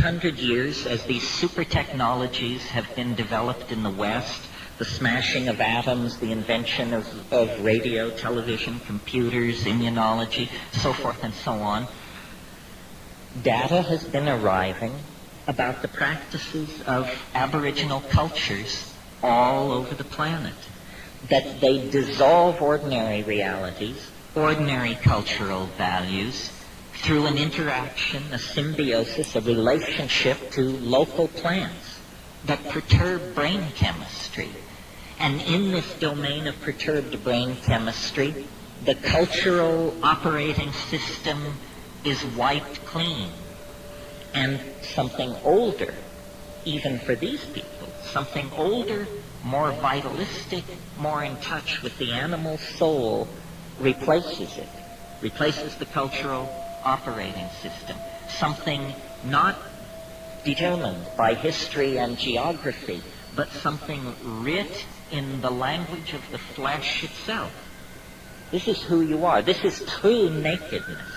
800 years, as these super technologies have been developed in the West, the smashing of atoms, the invention of radio, television, computers, immunology, so forth and so on, data has been arriving about the practices of Aboriginal cultures all over the planet, that they dissolve ordinary realities, ordinary cultural values, through an interaction, a symbiosis, a relationship to local plants that perturb brain chemistry. And in this domain of perturbed brain chemistry, the cultural operating system is wiped clean. And something older, even for these people, something older, more vitalistic, more in touch with the animal soul, replaces it, replaces the cultural operating system. Something not determined by history and geography, but something writ in the language of the flesh itself. This is who you are. This is true nakedness.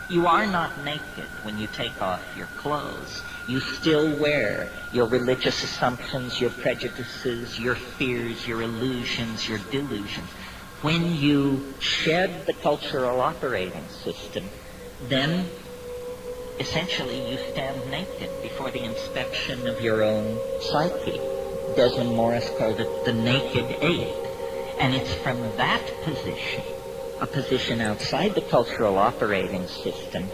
You are not naked when you take off your clothes. You still wear your religious assumptions, your prejudices, your fears, your illusions, your delusions. When you shed the cultural operating system, then essentially you stand naked before the inspection of your own psyche. Desmond Morris called it the naked ape. And it's from that position, a position outside the cultural operating system,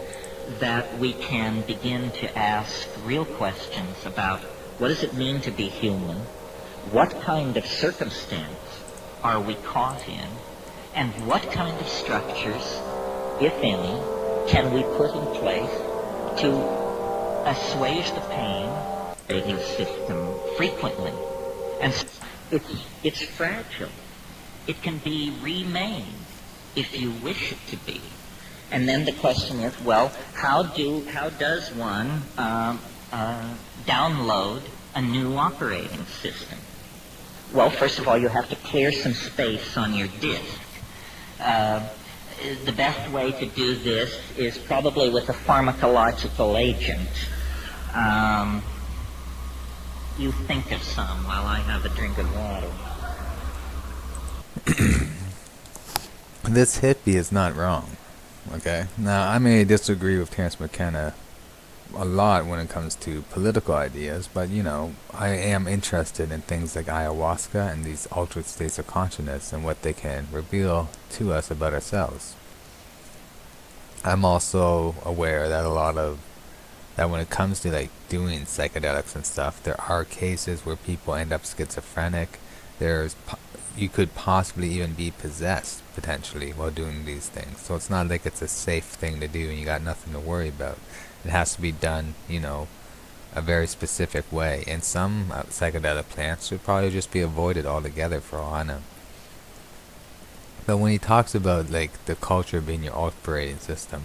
that we can begin to ask real questions about what does it mean to be human, what kind of circumstance are we caught in, and what kind of structures, if any, can we put in place to assuage the pain of the system frequently. And it's fragile. It can be remade if you wish it to be. And then the question is, well, how does one download a new operating system? Well, first of all, you have to clear some space on your disk. The best way to do this is probably with a pharmacological agent. You think of some while I have a drink of water. This hippie is not wrong, okay? Now, I may disagree with Terence McKenna a lot when it comes to political ideas, but, you know, I am interested in things like ayahuasca and these altered states of consciousness and what they can reveal to us about ourselves. I'm also aware that that when it comes to like doing psychedelics and stuff, there are cases where people end up schizophrenic. You could possibly even be possessed potentially while doing these things. So it's not like it's a safe thing to do and you got nothing to worry about. It has to be done, you know, a very specific way. And some psychedelic plants should probably just be avoided altogether for all I know. But when he talks about like the culture being your operating system,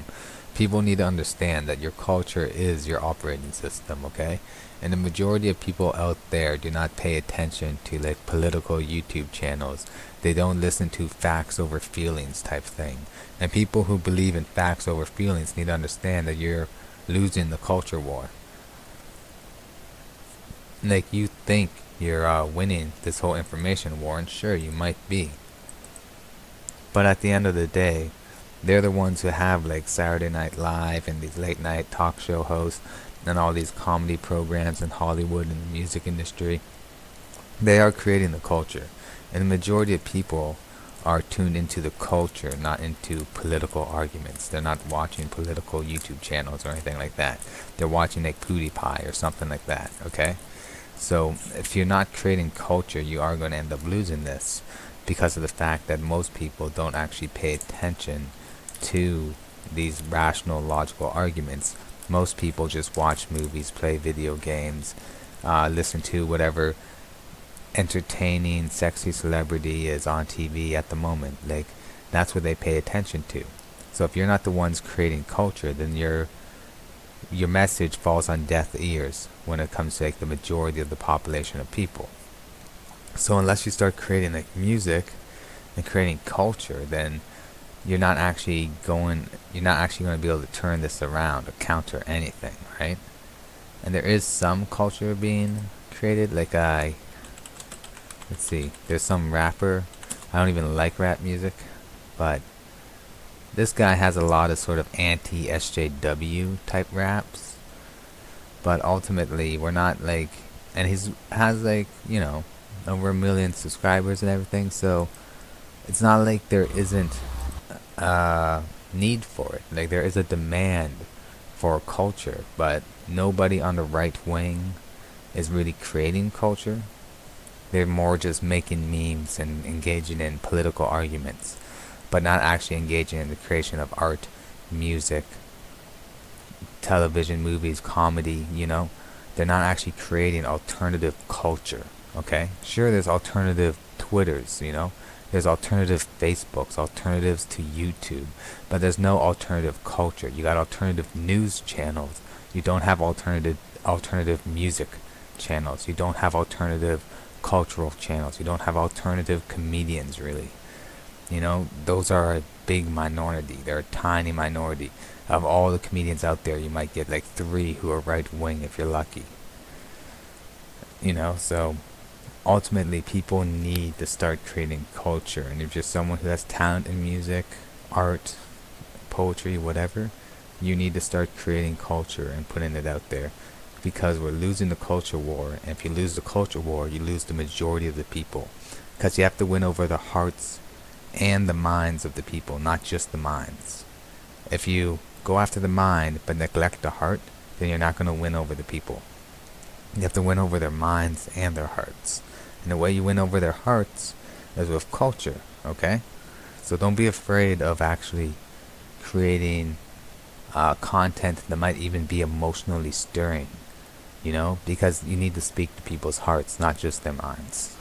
people need to understand that your culture is your operating system, okay? And the majority of people out there do not pay attention to like political YouTube channels. They don't listen to facts over feelings type thing. And people who believe in facts over feelings need to understand that you're losing the culture war. Like you think you're winning this whole information war, and sure you might be. But at the end of the day, they're the ones who have like Saturday Night Live and these late night talk show hosts and all these comedy programs in Hollywood and the music industry. They are creating the culture. And the majority of people are tuned into the culture, not into political arguments. They're not watching political YouTube channels or anything like that. They're watching like PewDiePie or something like that, okay? So if you're not creating culture, you are going to end up losing this, because of the fact that most people don't actually pay attention to these rational, logical arguments. Most people just watch movies, play video games, listen to whatever entertaining, sexy celebrity is on TV at the moment. Like, that's what they pay attention to. So if you're not the ones creating culture, then your message falls on deaf ears when it comes to like the majority of the population of people. So unless you start creating like music and creating culture, then you're not actually going to be able to turn this around or counter anything, right? And there is some culture being created. Like let's see, there's some rapper. I don't even like rap music, but this guy has a lot of sort of anti-SJW type raps. But ultimately, we're not like, and he's has like, you know, over 1 million subscribers and everything. So it's not like there isn't need for it. Like there is a demand for culture, but nobody on the right wing is really creating culture. They're more just making memes and engaging in political arguments, but not actually engaging in the creation of art, music, television, movies, comedy, you know? They're not actually creating alternative culture, okay? Sure, there's alternative Twitters, you know? There's alternative Facebooks, alternatives to YouTube, but there's no alternative culture. You got alternative news channels. You don't have alternative music channels. You don't have alternative cultural channels. You don't have alternative comedians, really. You know, those are a big minority. They're a tiny minority. Of all the comedians out there, you might get like 3 who are right wing if you're lucky. You know, so ultimately people need to start creating culture. And if you're someone who has talent in music, art, poetry, whatever, you need to start creating culture and putting it out there, because we're losing the culture war. And if you lose the culture war, you lose the majority of the people, because you have to win over the hearts and the minds of the people, not just the minds. If you go after the mind but neglect the heart, then you're not going to win over the people. You have to win over their minds and their hearts. And the way you win over their hearts is with culture, okay? So don't be afraid of actually creating content that might even be emotionally stirring, you know? Because you need to speak to people's hearts, not just their minds.